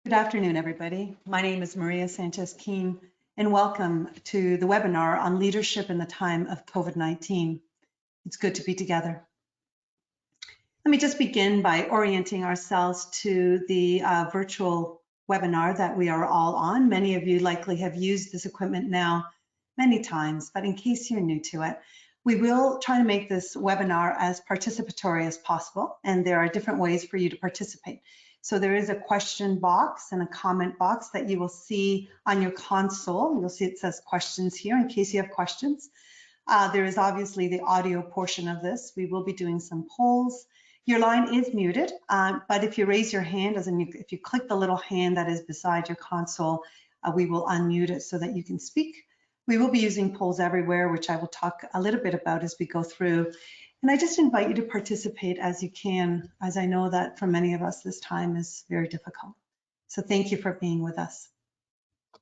Good afternoon, everybody. My name is Maria Sanchez-Keene, and welcome to the webinar on leadership in the time of COVID-19. It's good to be together. Let me just begin by orienting ourselves to the virtual webinar that we are all on. Many of you likely have used this equipment now many times, but in case you're new to it, we will try to make this webinar as participatory as possible, and there are different ways for you to participate. So there is a question box and a comment box that you will see on your console. You'll see it says questions here in case you have questions. There is obviously the audio portion of this. We will be doing some polls. Your line is muted, but if you raise your hand, if you click the little hand that is beside your console, we will unmute it so that you can speak. We will be using polls everywhere, which I will talk a little bit about as we go through. And I just invite you to participate as you can, as I know that for many of us, this time is very difficult. So thank you for being with us. I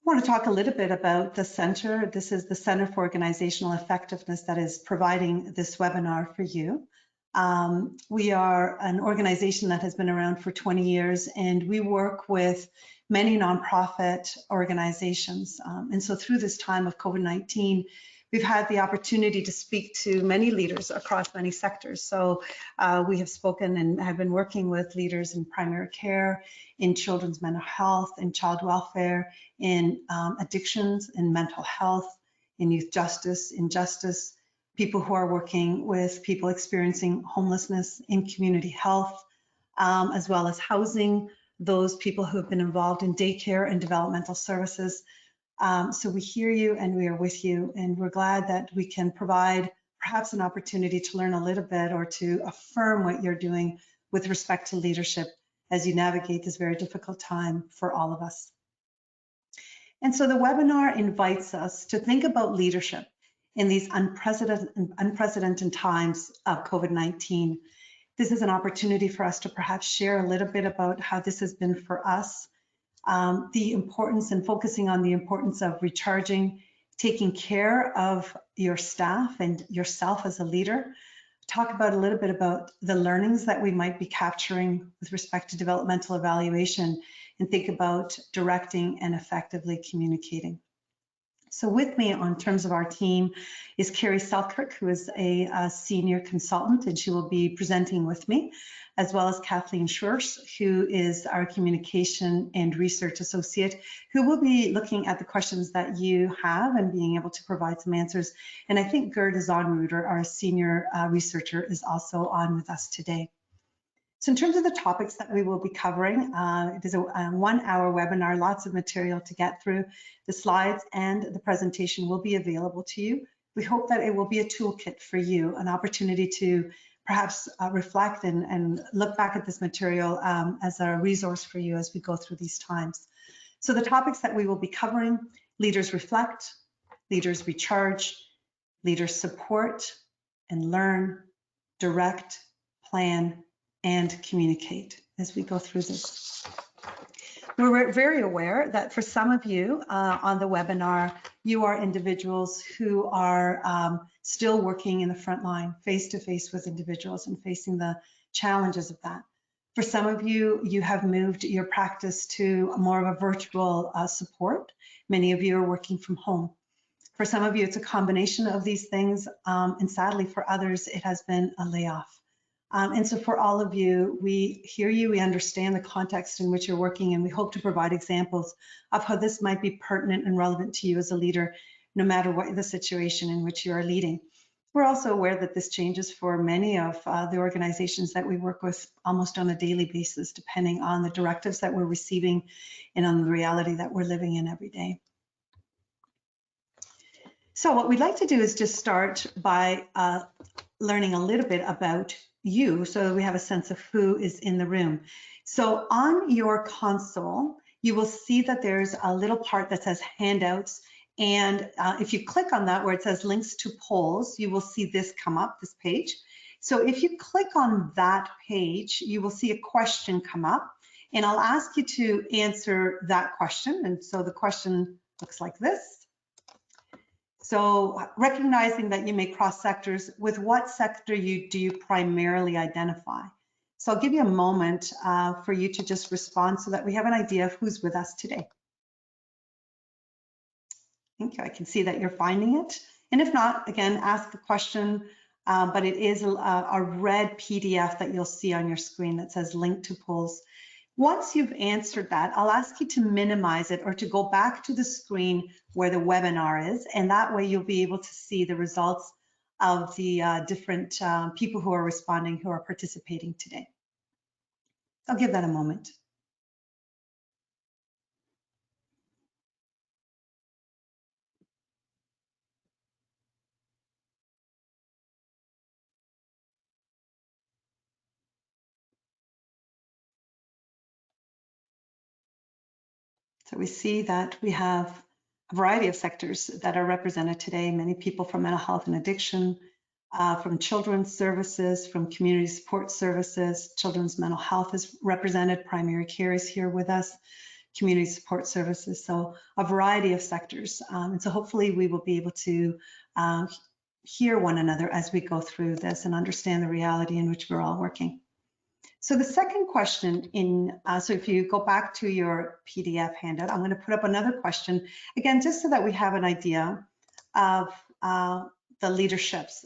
want to talk a little bit about the center. This is the Center for Organizational Effectiveness that is providing this webinar for you. We are an organization that has been around for 20 years, and we work with many nonprofit organizations. And so through this time of COVID-19, we've had the opportunity to speak to many leaders across many sectors. So we have spoken and have been working with leaders in primary care, in children's mental health, in child welfare, in addictions, in mental health, in youth justice, in justice, people who are working with people experiencing homelessness, in community health, as well as housing, those people who have been involved in daycare and developmental services. So we hear you and we are with you, and we're glad that we can provide perhaps an opportunity to learn a little bit or to affirm what you're doing with respect to leadership as you navigate this very difficult time for all of us. And so the webinar invites us to think about leadership in these unprecedented times of COVID-19. This is an opportunity for us to perhaps share a little bit about how this has been for us. The importance and focusing on the importance of recharging, taking care of your staff and yourself as a leader. Talk about a little bit about the learnings that we might be capturing with respect to developmental evaluation, and think about directing and effectively communicating. So with me on terms of our team is Carrie Selkirk, who is a senior consultant, and she will be presenting with me, as well as Kathleen Schurz, who is our communication and research associate, who will be looking at the questions that you have and being able to provide some answers. And I think Gerd Zonruder, our senior researcher, is also on with us today. So in terms of the topics that we will be covering, it is a 1-hour webinar, lots of material to get through. The slides and the presentation will be available to you. We hope that it will be a toolkit for you, an opportunity to perhaps reflect and look back at this material as a resource for you as we go through these times. So the topics that we will be covering: leaders reflect, leaders recharge, leaders support and learn, direct, plan, and communicate as we go through this. We're very aware that for some of you on the webinar, you are individuals who are still working in the front line, face-to-face with individuals and facing the challenges of that. For some of you, you have moved your practice to more of a virtual support. Many of you are working from home. For some of you, it's a combination of these things, and sadly for others, it has been a layoff. And so for all of you, we hear you, we understand the context in which you're working, and we hope to provide examples of how this might be pertinent and relevant to you as a leader, no matter what the situation in which you are leading. We're also aware that this changes for many of the organizations that we work with almost on a daily basis, depending on the directives that we're receiving and on the reality that we're living in every day. So what we'd like to do is just start by learning a little bit about you, so we have a sense of who is in the room. So on your console, you will see that there's a little part that says handouts, and if you click on that where it says links to polls, you will see this come up, this page. So if you click on that page, you will see a question come up, and I'll ask you to answer that question. And so the question looks like this. So recognizing that you may cross sectors, with what sector do you primarily identify? So I'll give you a moment for you to just respond so that we have an idea of who's with us today. Thank you. I can see that you're finding it. And if not, again, ask the question, but it is a red PDF that you'll see on your screen that says link to polls. Once you've answered that, I'll ask you to minimize it or to go back to the screen where the webinar is, and that way you'll be able to see the results of the different people who are responding, who are participating today. I'll give that a moment. So we see that we have a variety of sectors that are represented today, many people from mental health and addiction, from children's services, from community support services, children's mental health is represented, primary care is here with us, community support services, so a variety of sectors. And so hopefully we will be able to hear one another as we go through this and understand the reality in which we're all working. So the second question so if you go back to your PDF handout, I'm going to put up another question, again, just so that we have an idea of the leadership's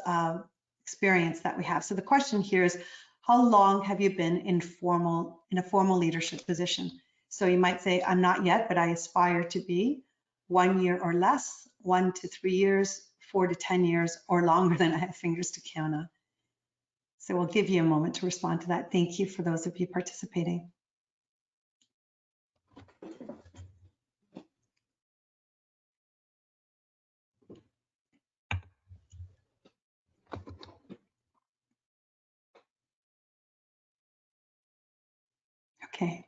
experience that we have. So the question here is, how long have you been in a formal leadership position? So you might say, I'm not yet, but I aspire to be 1 year or less, 1 to 3 years, 4 to 10 years, or longer than I have fingers to count on. So we'll give you a moment to respond to that. Thank you for those of you participating. Okay,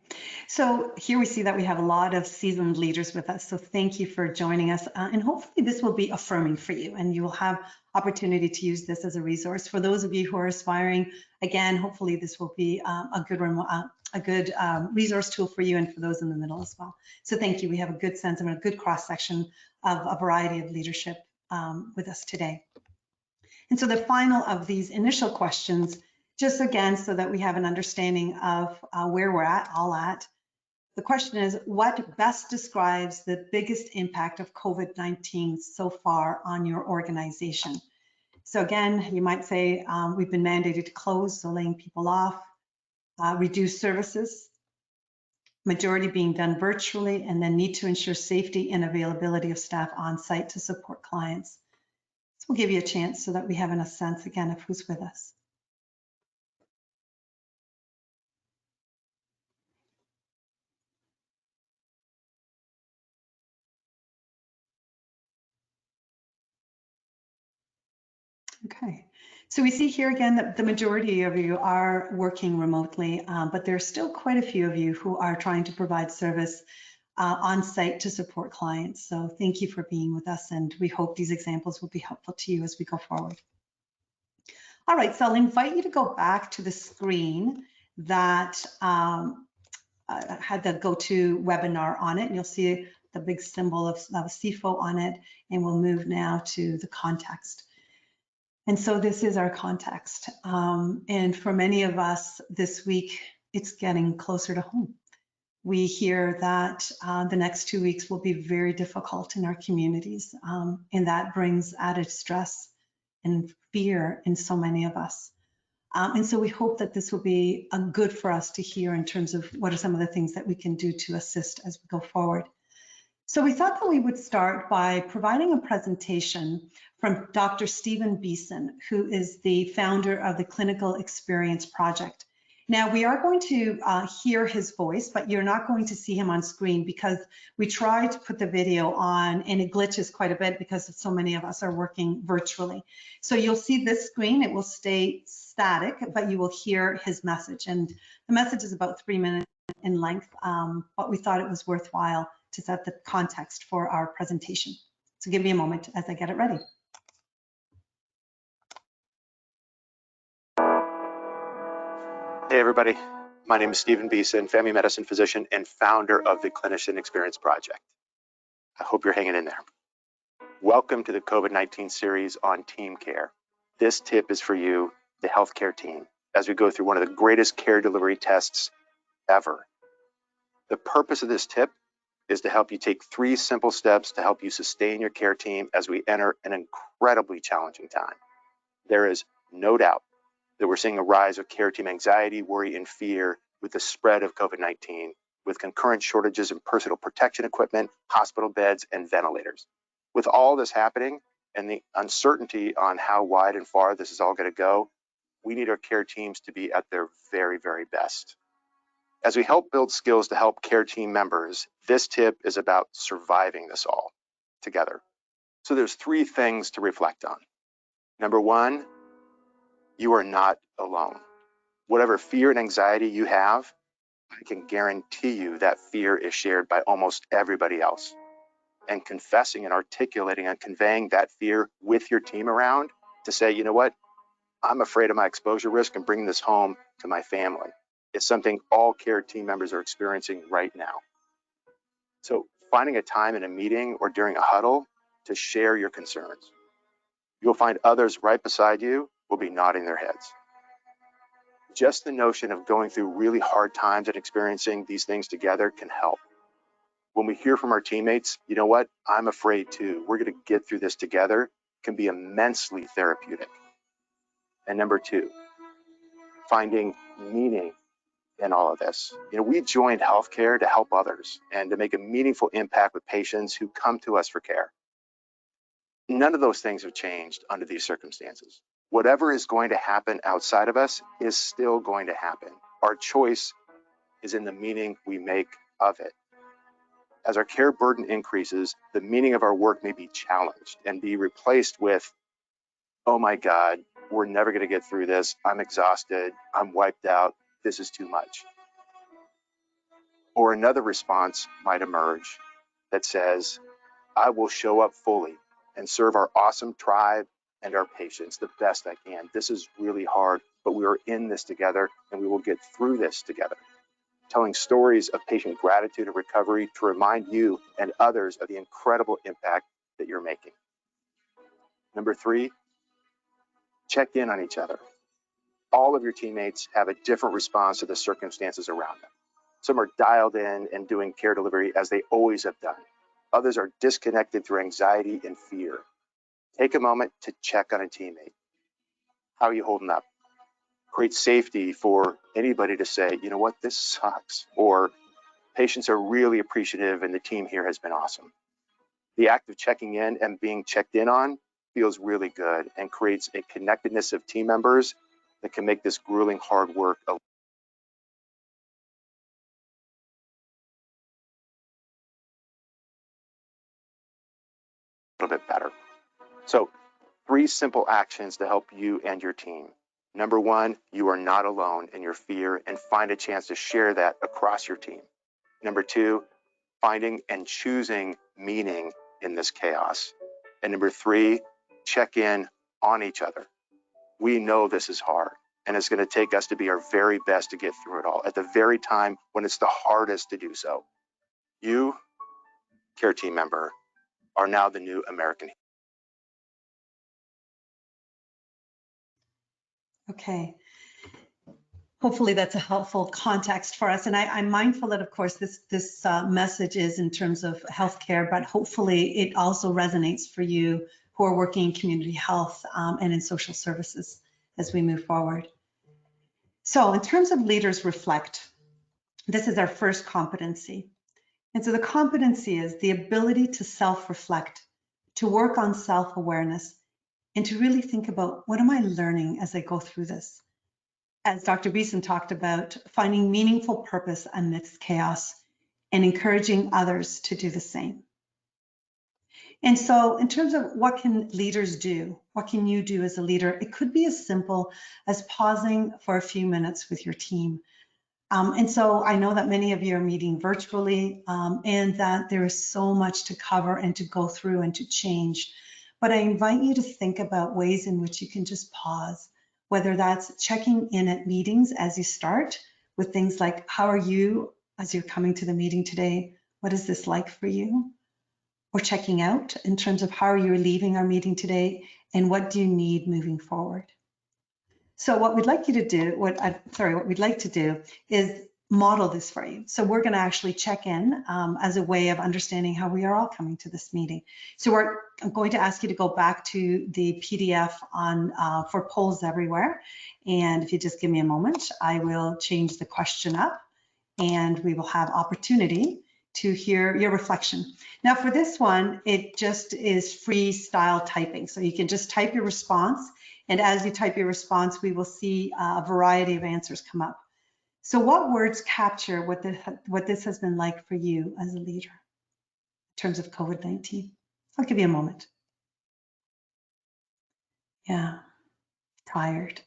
so here we see that we have a lot of seasoned leaders with us. So thank you for joining us. And hopefully this will be affirming for you and you will have opportunity to use this as a resource. For those of you who are aspiring, again, hopefully this will be a good resource tool for you and for those in the middle as well. So thank you. We have a good sense and a good cross section of a variety of leadership with us today. And so the final of these initial questions, just again, so that we have an understanding of where we're all at. The question is, what best describes the biggest impact of COVID-19 so far on your organization? So again, you might say we've been mandated to close, so laying people off, reduce services, majority being done virtually, and then need to ensure safety and availability of staff on site to support clients. So we'll give you a chance so that we have a sense again of who's with us. Okay, so we see here again that the majority of you are working remotely, but there's still quite a few of you who are trying to provide service on site to support clients. So thank you for being with us, and we hope these examples will be helpful to you as we go forward. All right, so I'll invite you to go back to the screen that had the GoToWebinar on it, and you'll see the big symbol of CFO on it, and we'll move now to the context. And so this is our context. And for many of us this week, it's getting closer to home. We hear that the next 2 weeks will be very difficult in our communities. And that brings added stress and fear in so many of us. And so we hope that this will be good for us to hear in terms of what are some of the things that we can do to assist as we go forward. So we thought that we would start by providing a presentation from Dr. Stephen Beeson, who is the founder of the Clinical Experience Project. Now, we are going to hear his voice, but you're not going to see him on screen because we tried to put the video on and it glitches quite a bit because so many of us are working virtually. So you'll see this screen, it will stay static, but you will hear his message. And the message is about 3 minutes in length, but we thought it was worthwhile to set the context for our presentation. So give me a moment as I get it ready. Hey everybody, my name is Stephen Beeson, family medicine physician and founder of the Clinician Experience Project. I hope you're hanging in there. Welcome to the COVID-19 series on team care. This tip is for you, the healthcare team, as we go through one of the greatest care delivery tests ever. The purpose of this tip is to help you take 3 simple steps to help you sustain your care team as we enter an incredibly challenging time. There is no doubt that we're seeing a rise of care team anxiety, worry, and fear with the spread of COVID-19, with concurrent shortages in personal protection equipment, hospital beds, and ventilators. With all this happening and the uncertainty on how wide and far this is all going to go, we need our care teams to be at their very, very best. As we help build skills to help care team members, this tip is about surviving this all together. So there's 3 things to reflect on. Number 1, you are not alone. Whatever fear and anxiety you have, I can guarantee you that fear is shared by almost everybody else. And confessing and articulating and conveying that fear with your team around to say, you know what, I'm afraid of my exposure risk and bringing this home to my family. It's something all care team members are experiencing right now. So finding a time in a meeting or during a huddle to share your concerns. You'll find others right beside you will be nodding their heads. Just the notion of going through really hard times and experiencing these things together can help. When we hear from our teammates, you know what, I'm afraid too, we're going to get through this together, can be immensely therapeutic. And number 2, finding meaning in all of this. You know, we joined healthcare to help others and to make a meaningful impact with patients who come to us for care. None of those things have changed under these circumstances. Whatever is going to happen outside of us is still going to happen. Our choice is in the meaning we make of it. As our care burden increases, the meaning of our work may be challenged and be replaced with, oh my God, we're never going to get through this. I'm exhausted. I'm wiped out. This is too much. Or another response might emerge that says, I will show up fully and serve our awesome tribe and our patients the best I can. This is really hard, but we are in this together and we will get through this together. Telling stories of patient gratitude and recovery to remind you and others of the incredible impact that you're making. Number 3, check in on each other. All of your teammates have a different response to the circumstances around them. Some are dialed in and doing care delivery as they always have done. Others are disconnected through anxiety and fear. Take a moment to check on a teammate. How are you holding up? Create safety for anybody to say, you know what, this sucks, or patients are really appreciative and the team here has been awesome. The act of checking in and being checked in on feels really good and creates a connectedness of team members that can make this grueling hard work a little bit better. So 3 simple actions to help you and your team. Number 1, you are not alone in your fear and find a chance to share that across your team. Number 2, finding and choosing meaning in this chaos. And number 3, check in on each other. We know this is hard and it's going to take us to be our very best to get through it all at the very time when it's the hardest to do so. You, care team member, are now the new American. Okay. Hopefully that's a helpful context for us. And I'm mindful that, of course, this message is in terms of healthcare, but hopefully it also resonates for you who are working in community health and in social services as we move forward. So in terms of leaders reflect, this is our first competency. And so the competency is the ability to self-reflect, to work on self-awareness, and to really think about, what am I learning as I go through this? As Dr. Beeson talked about, finding meaningful purpose amidst chaos and encouraging others to do the same. And so in terms of what can leaders do, what can you do as a leader? It could be as simple as pausing for a few minutes with your team. And so I know that many of you are meeting virtually and that there is so much to cover and to go through and to change. But I invite you to think about ways in which you can just pause, whether that's checking in at meetings as you start with things like, how are you as you're coming to the meeting today? What is this like for you? Or checking out in terms of how are you leaving our meeting today and what do you need moving forward? So what we'd like you to do, what we'd like to do is model this for you. So we're going to actually check in as a way of understanding how we are all coming to this meeting. So I'm going to ask you to go back to the PDF on for polls everywhere. And if you just give me a moment, I will change the question up and we will have opportunity to hear your reflection. Now for this one, it just is freestyle typing. So you can just type your response. And as you type your response, we will see a variety of answers come up. So what words capture what this has been like for you as a leader in terms of COVID-19? I'll give you a moment. Yeah, tired,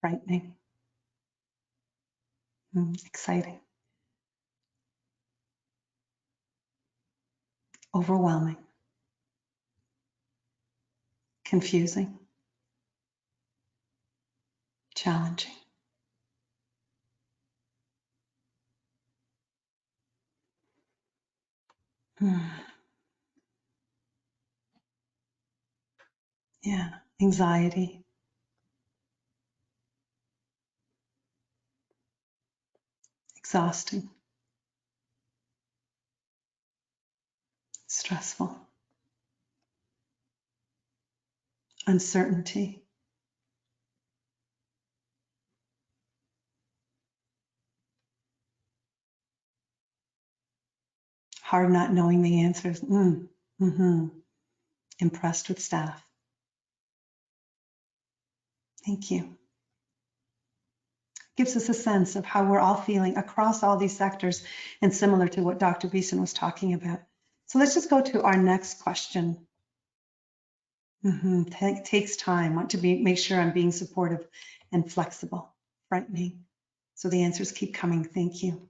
frightening, exciting, overwhelming, confusing, challenging. Yeah, anxiety, exhausting, stressful, uncertainty, hard not knowing the answers. Impressed with staff. Thank you. Gives us a sense of how we're all feeling across all these sectors and similar to what Dr. Beeson was talking about. So let's just go to our next question. Takes time. Want to make sure I'm being supportive and flexible. Frightening. So the answers keep coming. Thank you.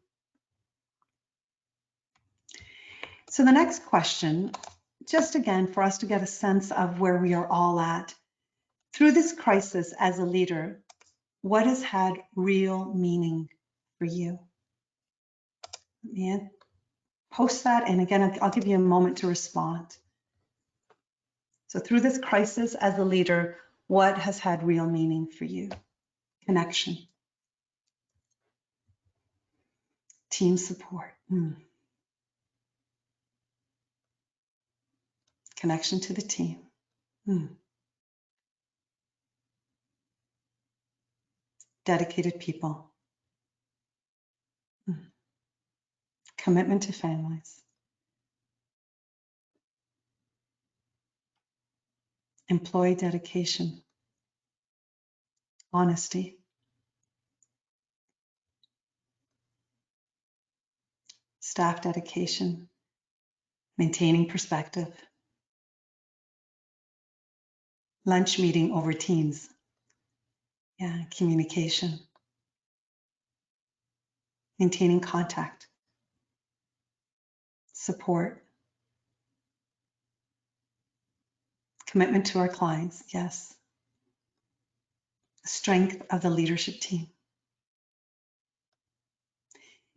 So the next question, just again, for us to get a sense of where we are all at. Through this crisis as a leader, what has had real meaning for you? Man, post that, and again, I'll give you a moment to respond. So through this crisis as a leader, what has had real meaning for you? Connection. Team support. Connection to the team. Dedicated people. Commitment to families. Employee dedication. Honesty. Staff dedication. Maintaining perspective. Lunch meeting over Teams. Yeah, communication. Maintaining contact. Support. Commitment to our clients, yes. Strength of the leadership team.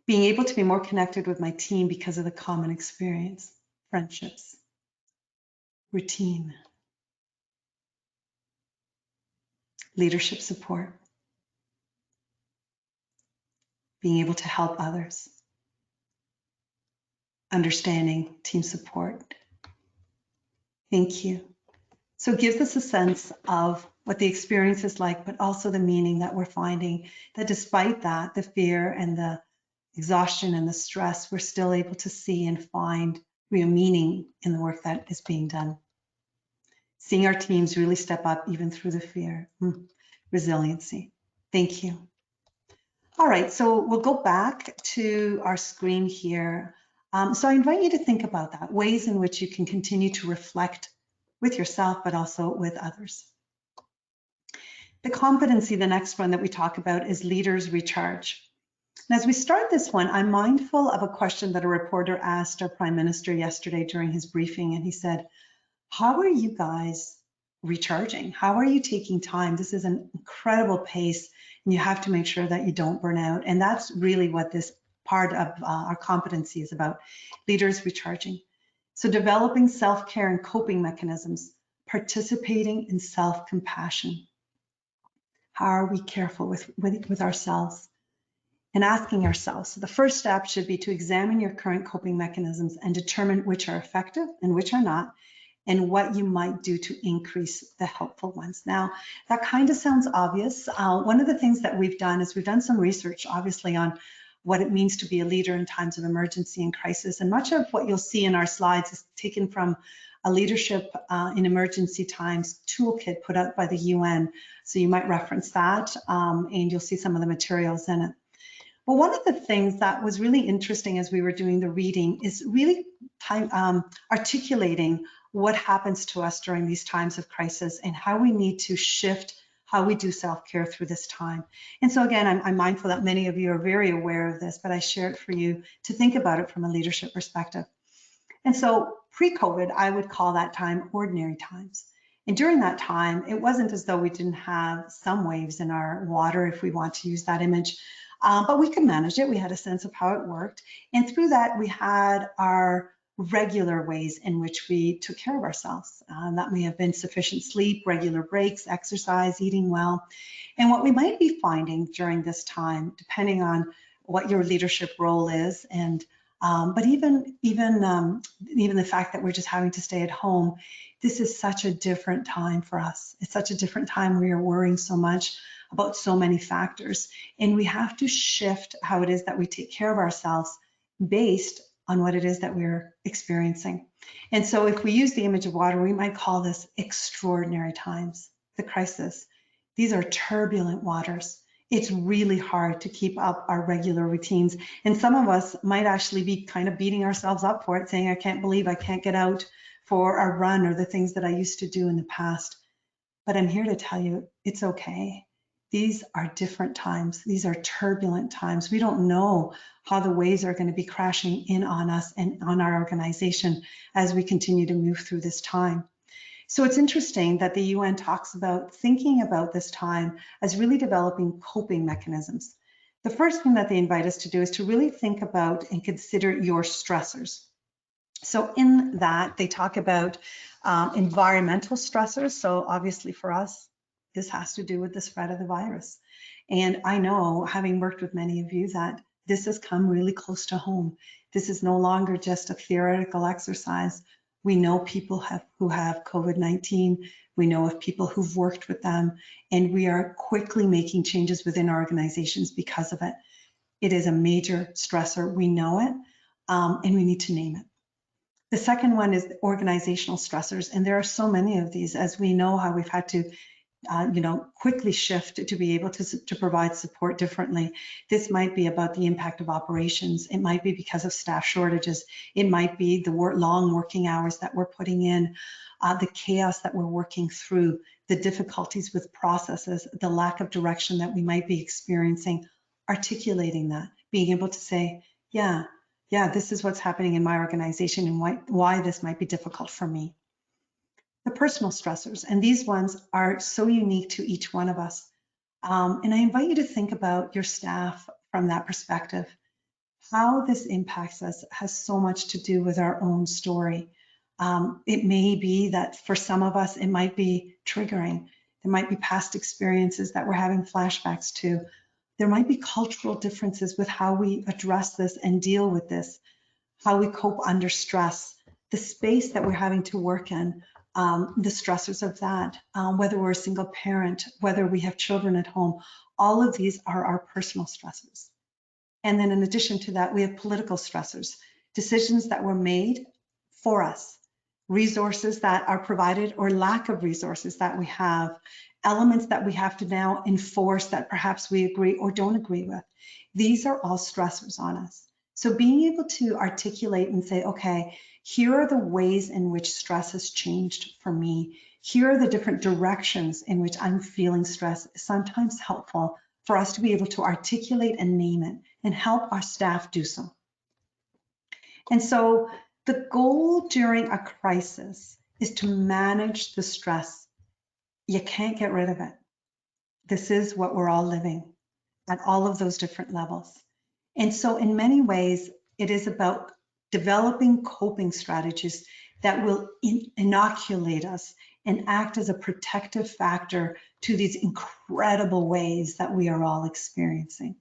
Being able to be more connected with my team because of the common experience, friendships, routine, leadership support, being able to help others, understanding team support. Thank you. So it gives us a sense of what the experience is like, but also the meaning that we're finding, that despite that, the fear and the exhaustion and the stress, we're still able to see and find real meaning in the work that is being done. Seeing our teams really step up even through the fear. Resiliency. Thank you. All right, so we'll go back to our screen here. So I invite you to think about that, ways in which you can continue to reflect with yourself, but also with others. The competency, the next one that we talk about, is leaders recharge. And as we start this one, I'm mindful of a question that a reporter asked our Prime Minister yesterday during his briefing, and he said, how are you guys recharging? How are you taking time? This is an incredible pace, and you have to make sure that you don't burn out. And that's really what this part of our competency is about, leaders recharging. So developing self-care and coping mechanisms, participating in self-compassion. How are we careful with ourselves? And asking ourselves. So the first step should be to examine your current coping mechanisms and determine which are effective and which are not, and what you might do to increase the helpful ones. Now, that kind of sounds obvious. One of the things that we've done is we've done some research, obviously, on what it means to be a leader in times of emergency and crisis. And much of what you'll see in our slides is taken from a leadership in emergency times toolkit put out by the UN. So you might reference that, and you'll see some of the materials in it. Well, one of the things that was really interesting as we were doing the reading is really articulating what happens to us during these times of crisis and how we need to shift how we do self-care through this time. And so again, I'm mindful that many of you are very aware of this, but I share it for you to think about it from a leadership perspective. And so pre-COVID, I would call that time ordinary times. And during that time, it wasn't as though we didn't have some waves in our water, if we want to use that image. But we could manage it. We had a sense of how it worked. And through that, we had our regular ways in which we took care of ourselves. That may have been sufficient sleep, regular breaks, exercise, eating well. And what we might be finding during this time, depending on what your leadership role is, and but even the fact that we're just having to stay at home, this is such a different time for us. It's such a different time. We are worrying so much about so many factors, and we have to shift how it is that we take care of ourselves based on what it is that we're experiencing. And so if we use the image of water, we might call this extraordinary times, the crisis. These are turbulent waters. It's really hard to keep up our regular routines. And some of us might actually be kind of beating ourselves up for it, saying, I can't believe I can't get out for a run or the things that I used to do in the past. But I'm here to tell you, it's okay. These are different times. These are turbulent times. We don't know how the waves are going to be crashing in on us and on our organization as we continue to move through this time. So it's interesting that the UN talks about thinking about this time as really developing coping mechanisms. The first thing that they invite us to do is to really think about and consider your stressors. So in that, they talk about environmental stressors. So obviously for us, this has to do with the spread of the virus. And I know, having worked with many of you, that this has come really close to home. This is no longer just a theoretical exercise. We know people who have COVID-19. We know of people who've worked with them, and we are quickly making changes within our organizations because of it. It is a major stressor. We know it, and we need to name it. The second one is organizational stressors, and there are so many of these, as we know how we've had to quickly shift to be able to provide support differently. This might be about the impact of operations. It might be because of staff shortages. It might be the long working hours that we're putting in, the chaos that we're working through, the difficulties with processes, the lack of direction that we might be experiencing, articulating that, being able to say, yeah, this is what's happening in my organization and why this might be difficult for me. The personal stressors, and these ones are so unique to each one of us. And I invite you to think about your staff from that perspective. How this impacts us has so much to do with our own story. It may be that for some of us, it might be triggering. There might be past experiences that we're having flashbacks to. There might be cultural differences with how we address this and deal with this, how we cope under stress, the space that we're having to work in, the stressors of that, whether we're a single parent, whether we have children at home, all of these are our personal stressors. And then in addition to that, we have political stressors, decisions that were made for us, resources that are provided or lack of resources that we have, elements that we have to now enforce that perhaps we agree or don't agree with. These are all stressors on us. So being able to articulate and say, okay, here are the ways in which stress has changed for me. Here are the different directions in which I'm feeling stress is sometimes helpful for us to be able to articulate and name it and help our staff do so. And so the goal during a crisis is to manage the stress. You can't get rid of it. This is what we're all living at all of those different levels. And so in many ways, it is about developing coping strategies that will inoculate us and act as a protective factor to these incredible ways that we are all experiencing.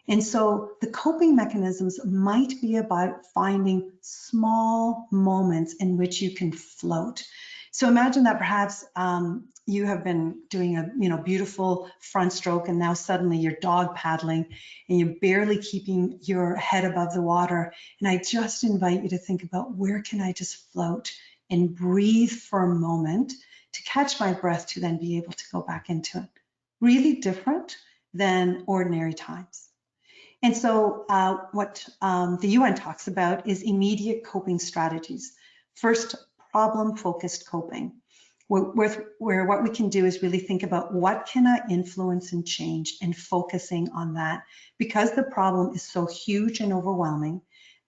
And so the coping mechanisms might be about finding small moments in which you can float. So imagine that perhaps you have been doing a beautiful front stroke, and now suddenly you're dog paddling and you're barely keeping your head above the water. And I just invite you to think about, where can I just float and breathe for a moment to catch my breath, to then be able to go back into it. Really different than ordinary times. And so what the UN talks about is immediate coping strategies. First, problem-focused coping, where what we can do is really think about, what can I influence and change, and focusing on that. Because the problem is so huge and overwhelming,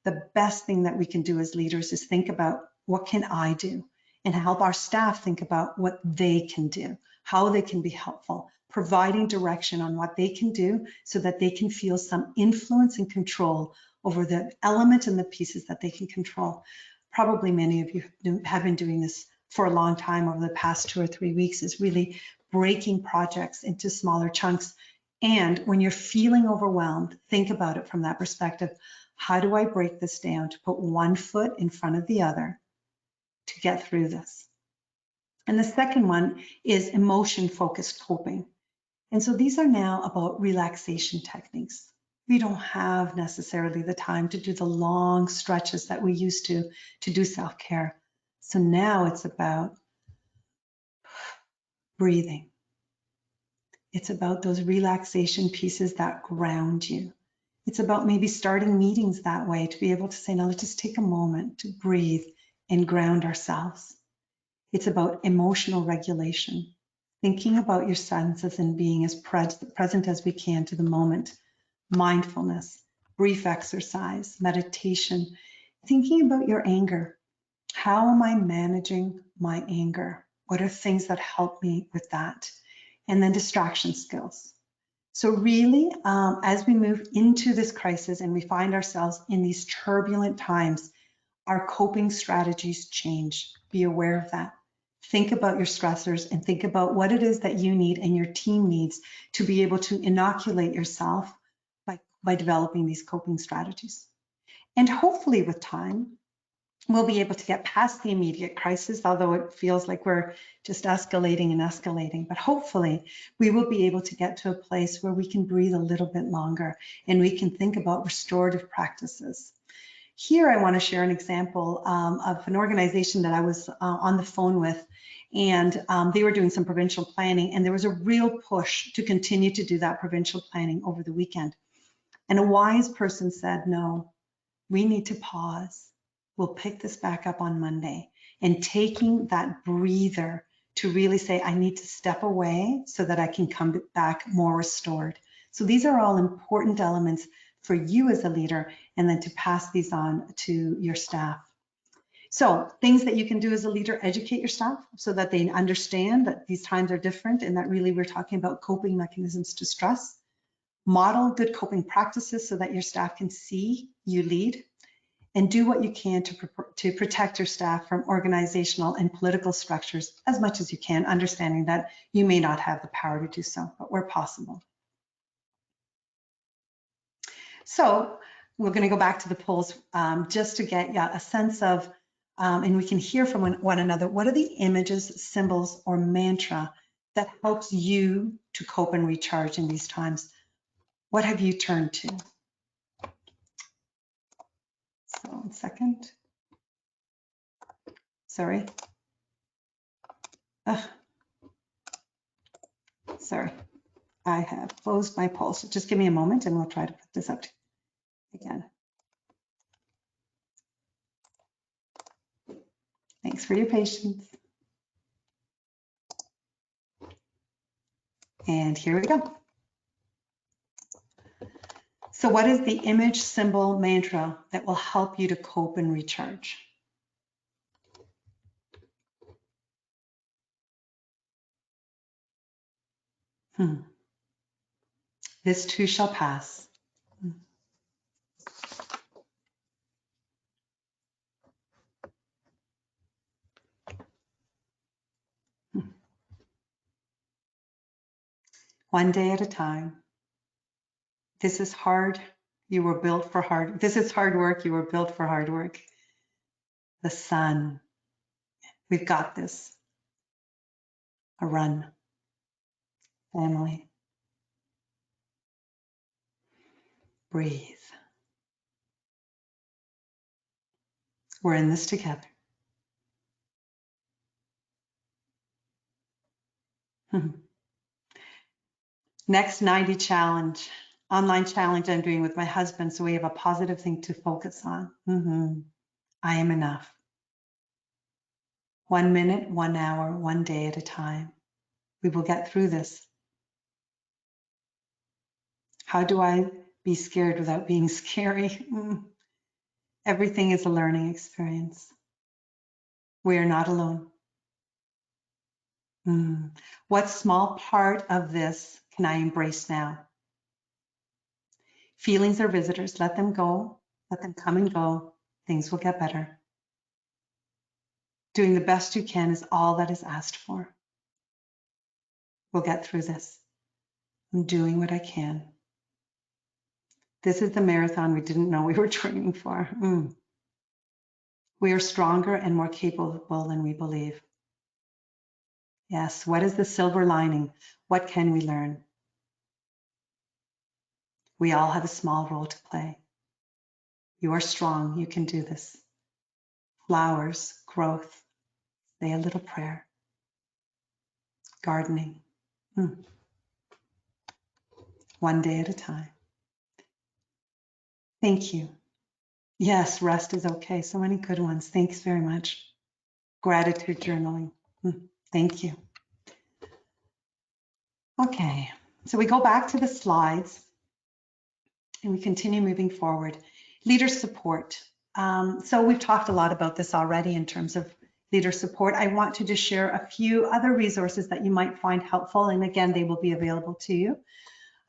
the best thing that we can do as leaders is think about, what can I do? And help our staff think about what they can do, how they can be helpful, providing direction on what they can do so that they can feel some influence and control over the element and the pieces that they can control. Probably many of you have been doing this for a long time over the past 2 or 3 weeks, is really breaking projects into smaller chunks. And when you're feeling overwhelmed, think about it from that perspective. How do I break this down to put one foot in front of the other to get through this? And the second one is emotion-focused coping. And so these are now about relaxation techniques. We don't have necessarily the time to do the long stretches that we used to do self-care. So now it's about breathing. It's about those relaxation pieces that ground you. It's about maybe starting meetings that way, to be able to say, now let's just take a moment to breathe and ground ourselves. It's about emotional regulation, thinking about your senses and being as present as we can to the moment. Mindfulness, brief exercise, meditation, thinking about your anger. How am I managing my anger? What are things that help me with that? And then distraction skills. So really, as we move into this crisis and we find ourselves in these turbulent times, our coping strategies change. Be aware of that. Think about your stressors and think about what it is that you need and your team needs to be able to inoculate yourself by developing these coping strategies. And hopefully with time, we'll be able to get past the immediate crisis, although it feels like we're just escalating and escalating. But hopefully we will be able to get to a place where we can breathe a little bit longer and we can think about restorative practices. Here, I want to share an example of an organization that I was on the phone with, and they were doing some provincial planning, and there was a real push to continue to do that provincial planning over the weekend. And a wise person said, no, we need to pause. We'll pick this back up on Monday. And taking that breather to really say, I need to step away so that I can come back more restored. So these are all important elements for you as a leader, and then to pass these on to your staff. So things that you can do as a leader: educate your staff so that they understand that these times are different and that really we're talking about coping mechanisms to stress. Model good coping practices so that your staff can see you lead, and do what you can to protect your staff from organizational and political structures as much as you can, understanding that you may not have the power to do so, but where possible. So we're going to go back to the polls just to get a sense of, and we can hear from one another, what are the images, symbols, or mantra that helps you to cope and recharge in these times? What have you turned to? So 1 second. Sorry. Sorry. I have closed my poll, so just give me a moment and we'll try to put this up again. Thanks for your patience. And here we go. So what is the image, symbol, mantra that will help you to cope and recharge? This too shall pass. one day at a time. This is hard. You were built for hard. This is hard work. You were built for hard work. The sun. We've got this. A run. Family. Breathe. We're in this together. Next 90 challenge, online challenge I'm doing with my husband, so we have a positive thing to focus on. I am enough. 1 minute, 1 hour, 1 day at a time. We will get through this. How do I be scared without being scary? Everything is a learning experience. We are not alone. What small part of this can I embrace now? Feelings are visitors. Let them go. Let them come and go. Things will get better. Doing the best you can is all that is asked for. We'll get through this. I'm doing what I can. This is the marathon we didn't know we were training for. We are stronger and more capable than we believe. Yes, what is the silver lining? What can we learn? We all have a small role to play. You are strong. You can do this. Flowers, growth. Say a little prayer. Gardening. 1 day at a time. Thank you. Yes, rest is okay. So many good ones. Thanks very much. Gratitude journaling. Thank you. Okay, so we go back to the slides and we continue moving forward. Leader support. So we've talked a lot about this already in terms of leader support. I want to just share a few other resources that you might find helpful. And again, they will be available to you.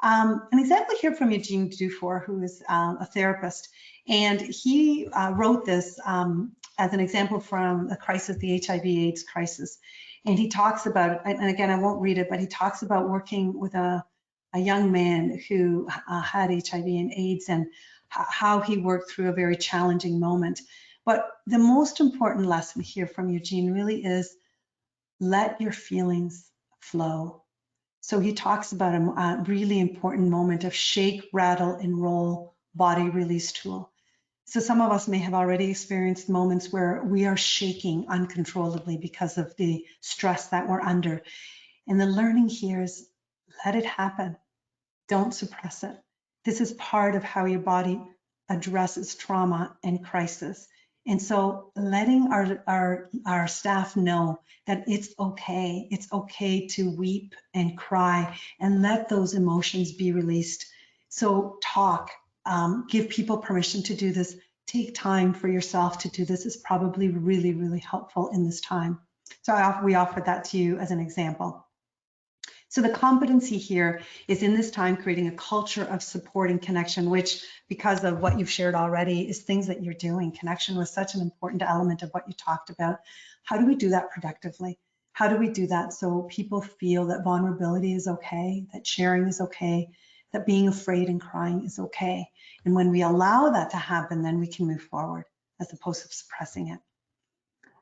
An example here from Eugene Dufour, who is a therapist, and he wrote this as an example from the crisis, the HIV/AIDS crisis. And he talks about, and again, I won't read it, but he talks about working with a young man who had HIV and AIDS and how he worked through a very challenging moment. But the most important lesson here from Eugene really is let your feelings flow. So he talks about a really important moment of shake, rattle, and roll body release tool. So some of us may have already experienced moments where we are shaking uncontrollably because of the stress that we're under. And the learning here is let it happen. Don't suppress it. This is part of how your body addresses trauma and crisis. And so letting our staff know that it's okay to weep and cry and let those emotions be released. So talk, give people permission to do this. Take time for yourself to do this is probably really, really helpful in this time. So we offer that to you as an example. So the competency here is in this time creating a culture of support and connection, which because of what you've shared already is things that you're doing. Connection was such an important element of what you talked about. How do we do that productively? How do we do that so people feel that vulnerability is okay, that sharing is okay, that being afraid and crying is okay? And when we allow that to happen, then we can move forward as opposed to suppressing it.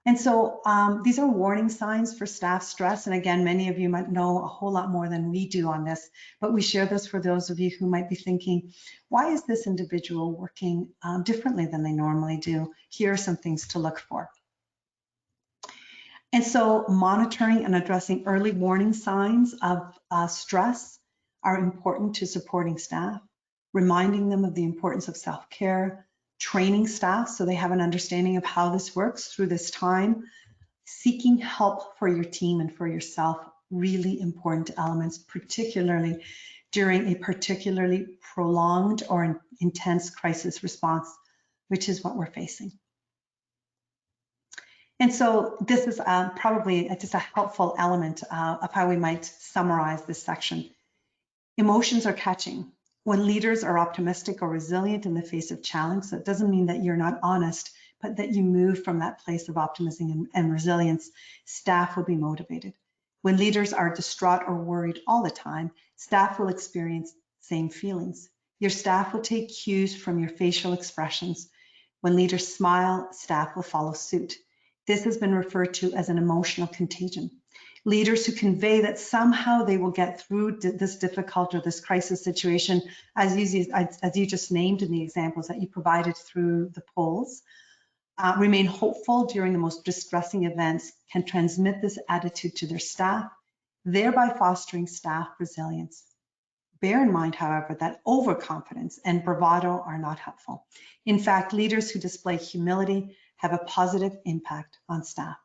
And so these are warning signs for staff stress. And again, many of you might know a whole lot more than we do on this, but we share this for those of you who might be thinking, why is this individual working differently than they normally do? Here are some things to look for. And so monitoring and addressing early warning signs of stress are important to supporting staff, reminding them of the importance of self-care, training staff so they have an understanding of how this works through this time, seeking help for your team and for yourself, really important elements, particularly during a particularly prolonged or intense crisis response, which is what we're facing. And so this is probably just a helpful element of how we might summarize this section. Emotions are catching. When leaders are optimistic or resilient in the face of challenge, that doesn't mean that you're not honest, but that you move from that place of optimism and resilience, staff will be motivated. When leaders are distraught or worried all the time, Staff will experience same feelings. Your staff will take cues from your facial expressions. When leaders smile, staff will follow suit. This has been referred to as an emotional contagion. Leaders who convey that somehow they will get through this difficult or this crisis situation, as you just named in the examples that you provided through the polls, remain hopeful during the most distressing events, can transmit this attitude to their staff, thereby fostering staff resilience. Bear in mind, however, that overconfidence and bravado are not helpful. In fact, leaders who display humility have a positive impact on staff.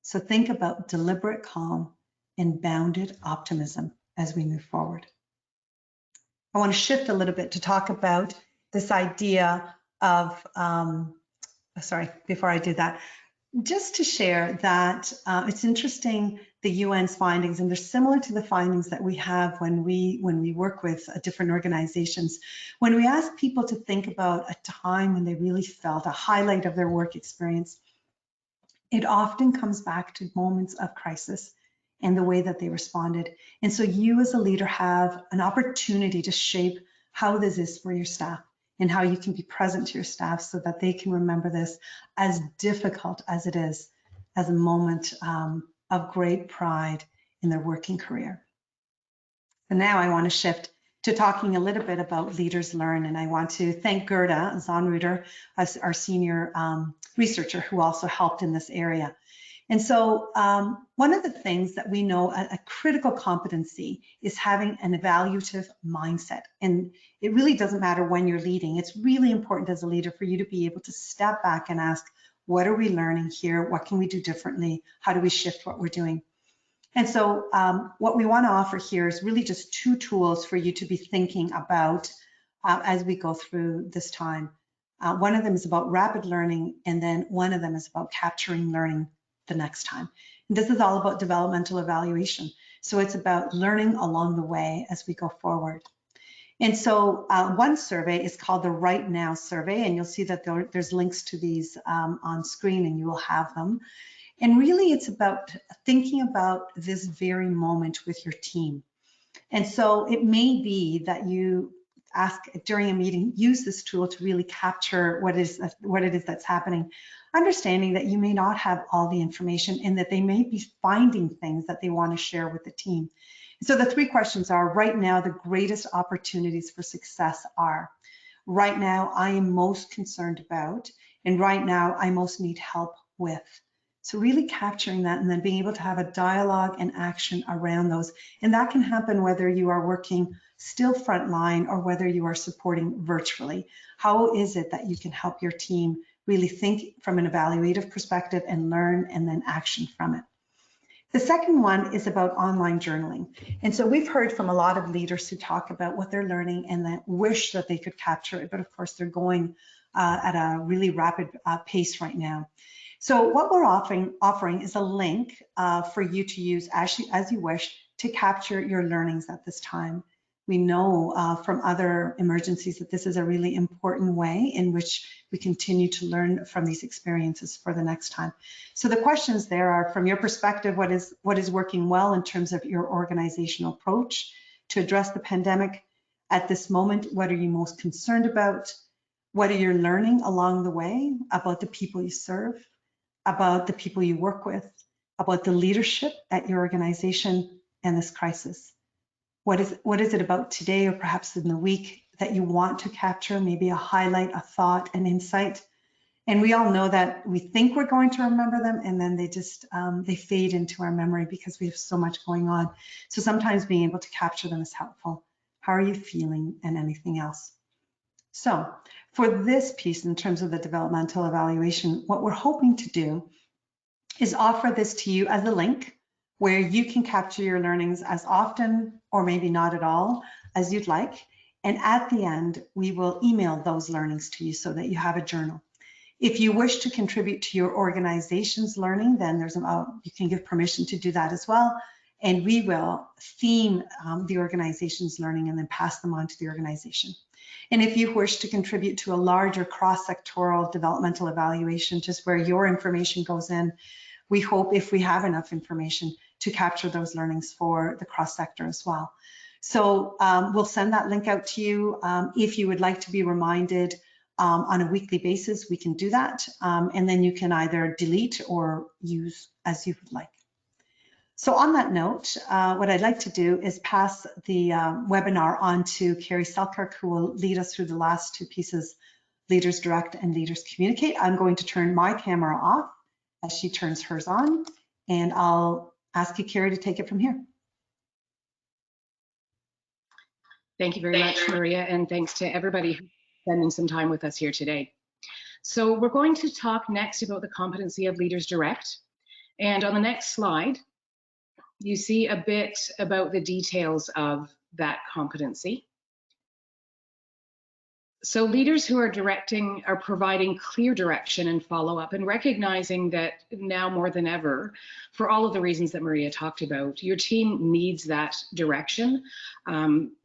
So think about deliberate calm and bounded optimism as we move forward. I want to shift a little bit to talk about this idea of, before I do that, just to share that it's interesting, the UN's findings, and they're similar to the findings that we have when we work with different organizations. When we ask people to think about a time when they really felt a highlight of their work experience, it often comes back to moments of crisis and the way that they responded. And so you as a leader have an opportunity to shape how this is for your staff and how you can be present to your staff so that they can remember this, as difficult as it is, as a moment of great pride in their working career. And now I want to shift to talking a little bit about Leaders Learn, and I want to thank Gerda Zonruder, as our senior researcher, who also helped in this area. And so one of the things that we know a critical competency is having an evaluative mindset. And it really doesn't matter when you're leading. It's really important as a leader for you to be able to step back and ask, what are we learning here? What can we do differently? How do we shift what we're doing? And so what we want to offer here is really just two tools for you to be thinking about as we go through this time. One of them is about rapid learning, and then one of them is about capturing learning the next time. And this is all about developmental evaluation. So it's about learning along the way as we go forward. And so one survey is called the Right Now survey, and you'll see that there's links to these on screen, and you will have them. And really, it's about thinking about this very moment with your team. And so it may be that you ask during a meeting, use this tool to really capture what it is that's happening, understanding that you may not have all the information and that they may be finding things that they want to share with the team. So the three questions are: right now, the greatest opportunities for success are, right now, I am most concerned about, and right now, I most need help with. So really capturing that and then being able to have a dialogue and action around those. And that can happen whether you are working still frontline or whether you are supporting virtually. How is it that you can help your team really think from an evaluative perspective and learn and then action from it? The second one is about online journaling. And so we've heard from a lot of leaders who talk about what they're learning and that wish that they could capture it, but of course they're going at a really rapid pace right now. So what we're offering is a link for you to use as you wish to capture your learnings at this time. We know from other emergencies that this is a really important way in which we continue to learn from these experiences for the next time. So the questions there are, from your perspective, what is working well in terms of your organizational approach to address the pandemic at this moment? What are you most concerned about? What are you learning along the way about the people you serve, about the people you work with, about the leadership at your organization and this crisis? What is it about today or perhaps in the week that you want to capture, maybe a highlight, a thought, an insight? And we all know that we think we're going to remember them and then they just, they fade into our memory because we have so much going on. So sometimes being able to capture them is helpful. How are you feeling and anything else? So for this piece, in terms of the developmental evaluation, what we're hoping to do is offer this to you as a link where you can capture your learnings as often or maybe not at all as you'd like. And at the end, we will email those learnings to you so that you have a journal. If you wish to contribute to your organization's learning, then you can give permission to do that as well. And we will theme the organization's learning and then pass them on to the organization. And if you wish to contribute to a larger cross-sectoral developmental evaluation, just where your information goes in, we hope, if we have enough information, to capture those learnings for the cross-sector as well. So we'll send that link out to you. If you would like to be reminded on a weekly basis, we can do that. And then you can either delete or use as you would like. So on that note, what I'd like to do is pass the webinar on to Carrie Selkirk, who will lead us through the last two pieces, Leaders Direct and Leaders Communicate. I'm going to turn my camera off as she turns hers on, and I'll ask you, Carrie, to take it from here. Thank you very much, Maria, and thanks to everybody who's spending some time with us here today. So we're going to talk next about the competency of Leaders Direct. And on the next slide, you see a bit about the details of that competency. So leaders who are directing are providing clear direction and follow-up, and recognizing that now more than ever, for all of the reasons that Maria talked about, your team needs that direction.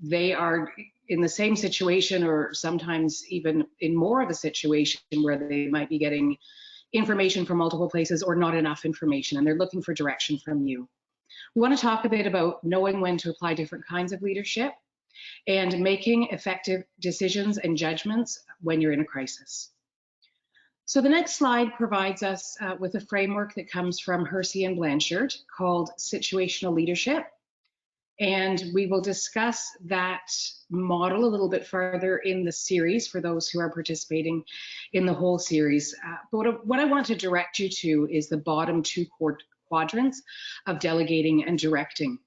They are in the same situation, or sometimes even in more of a situation where they might be getting information from multiple places or not enough information, and they're looking for direction from you. We want to talk a bit about knowing when to apply different kinds of leadership and making effective decisions and judgments when you're in a crisis. So the next slide provides us with a framework that comes from Hersey and Blanchard called situational leadership. And we will discuss that model a little bit further in the series for those who are participating in the whole series. But what I want to direct you to is the bottom two quadrants of delegating and directing.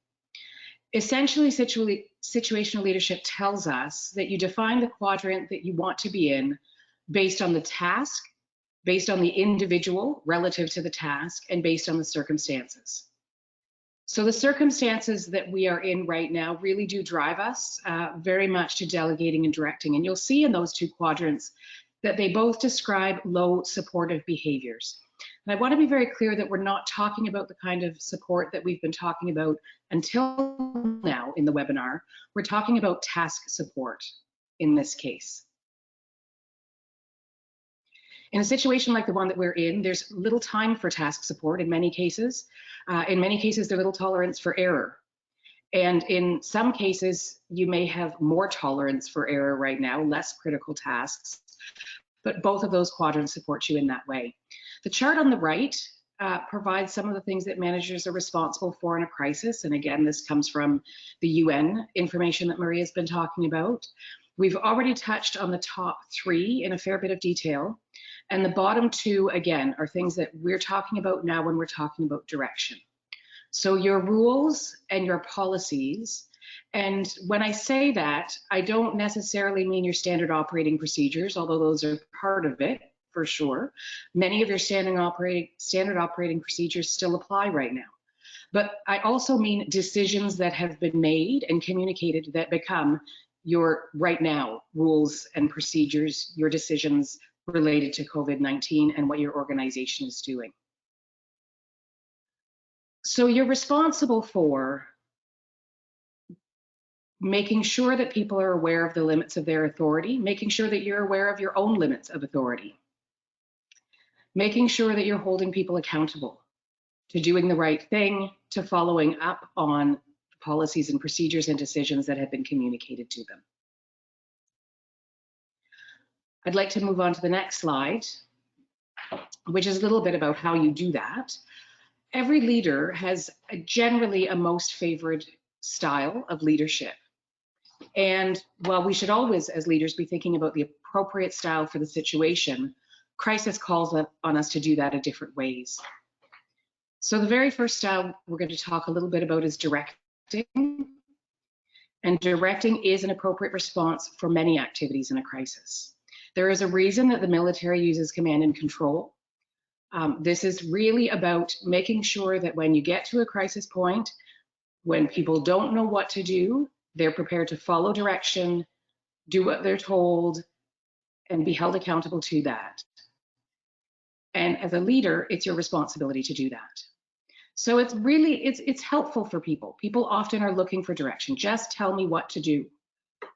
Essentially, situational leadership tells us that you define the quadrant that you want to be in based on the task, based on the individual relative to the task, and based on the circumstances. So the circumstances that we are in right now really do drive us very much to delegating and directing. And you'll see in those two quadrants that they both describe low supportive behaviors. And I want to be very clear that we're not talking about the kind of support that we've been talking about until now in the webinar. We're talking about task support in this case. In a situation like the one that we're in, there's little time for task support in many cases. There's little tolerance for error. And in some cases, you may have more tolerance for error right now, less critical tasks, but both of those quadrants support you in that way. The chart on the right provides some of the things that managers are responsible for in a crisis. And again, this comes from the UN information that Maria's been talking about. We've already touched on the top three in a fair bit of detail. And the bottom two, again, are things that we're talking about now when we're talking about direction. So your rules and your policies. And when I say that, I don't necessarily mean your standard operating procedures, although those are part of it for sure. Many of your standard operating procedures still apply right now. But I also mean decisions that have been made and communicated that become your right now rules and procedures, your decisions related to COVID-19 and what your organization is doing. So you're responsible for making sure that people are aware of the limits of their authority, making sure that you're aware of your own limits of authority, making sure that you're holding people accountable to doing the right thing, to following up on policies and procedures and decisions that have been communicated to them. I'd like to move on to the next slide, which is a little bit about how you do that. Every leader has generally a most favored style of leadership. And while we should always, as leaders, be thinking about the appropriate style for the situation, crisis calls on us to do that in different ways. So the very first style we're going to talk a little bit about is directing. And directing is an appropriate response for many activities in a crisis. There is a reason that the military uses command and control. This is really about making sure that when you get to a crisis point, when people don't know what to do, they're prepared to follow direction, do what they're told, and be held accountable to that. And as a leader, it's your responsibility to do that. So it's really, it's helpful for people. People often are looking for direction. Just tell me what to do.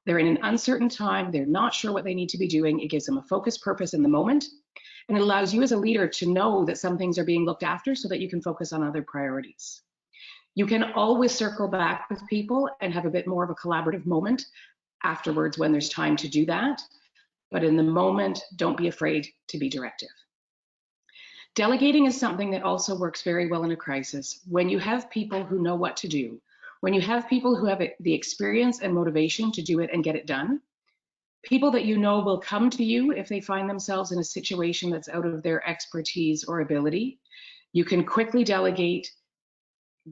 They're in an uncertain time. They're not sure what they need to be doing. It gives them a focused purpose in the moment. And it allows you as a leader to know that some things are being looked after so that you can focus on other priorities. You can always circle back with people and have a bit more of a collaborative moment afterwards when there's time to do that. But in the moment, don't be afraid to be directive. Delegating is something that also works very well in a crisis. When you have people who know what to do, when you have people who have the experience and motivation to do it and get it done, people that you know will come to you if they find themselves in a situation that's out of their expertise or ability. You can quickly delegate,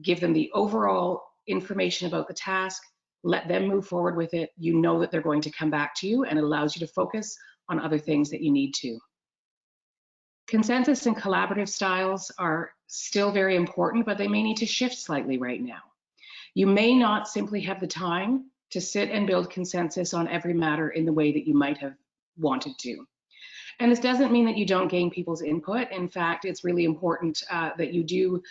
give them the overall information about the task, let them move forward with it. You know that they're going to come back to you, and it allows you to focus on other things that you need to. Consensus and collaborative styles are still very important, but they may need to shift slightly right now. You may not simply have the time to sit and build consensus on every matter in the way that you might have wanted to. And this doesn't mean that you don't gain people's input. In fact, it's really important that you do,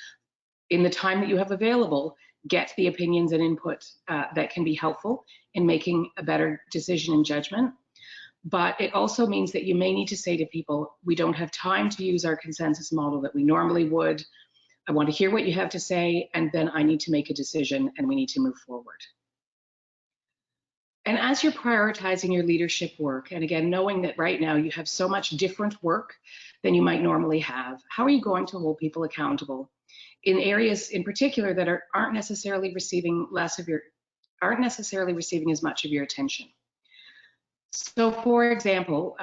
in the time that you have available, get the opinions and input that can be helpful in making a better decision and judgment. But it also means that you may need to say to people, we don't have time to use our consensus model that we normally would. I want to hear what you have to say, and then I need to make a decision and we need to move forward. And as you're prioritizing your leadership work, and again, knowing that right now you have so much different work than you might normally have, how are you going to hold people accountable in areas in particular that aren't necessarily receiving as much of your attention? So for example,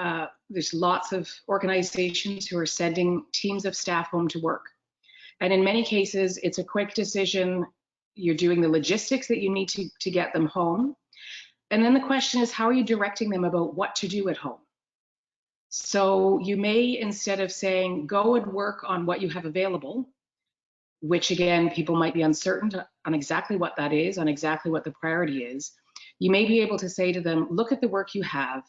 there's lots of organizations who are sending teams of staff home to work. And in many cases, it's a quick decision. You're doing the logistics that you need to get them home. And then the question is, how are you directing them about what to do at home? So you may, instead of saying, go and work on what you have available, which again, people might be uncertain on exactly what that is, on exactly what the priority is, you may be able to say to them, look at the work you have,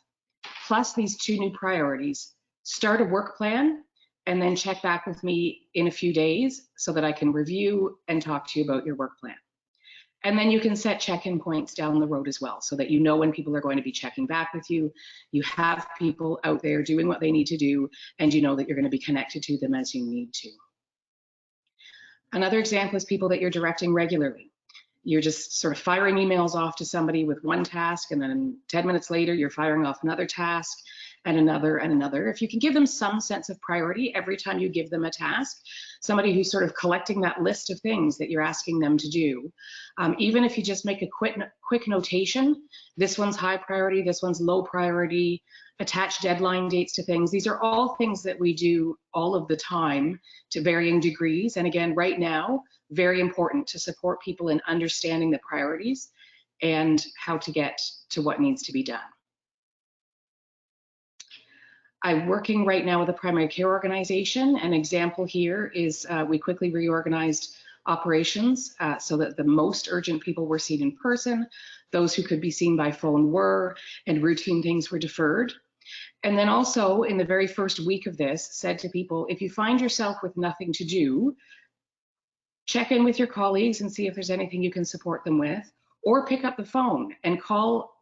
plus these 2 new priorities, start a work plan, and then check back with me in a few days so that I can review and talk to you about your work plan. And then you can set check-in points down the road as well, so that you know when people are going to be checking back with you. You have people out there doing what they need to do, and you know that you're going to be connected to them as you need to. Another example is people that you're directing regularly. You're just sort of firing emails off to somebody with one task, and then 10 minutes later, you're firing off another task and another and another. If you can give them some sense of priority every time you give them a task, somebody who's sort of collecting that list of things that you're asking them to do, even if you just make a quick notation, this one's high priority, this one's low priority, attach deadline dates to things. These are all things that we do all of the time to varying degrees. And again, right now, very important to support people in understanding the priorities and how to get to what needs to be done. I'm working right now with a primary care organization. An example here is we quickly reorganized operations so that the most urgent people were seen in person, those who could be seen by phone were, and routine things were deferred. And then also in the very first week of this, said to people, if you find yourself with nothing to do, check in with your colleagues and see if there's anything you can support them with, or pick up the phone and call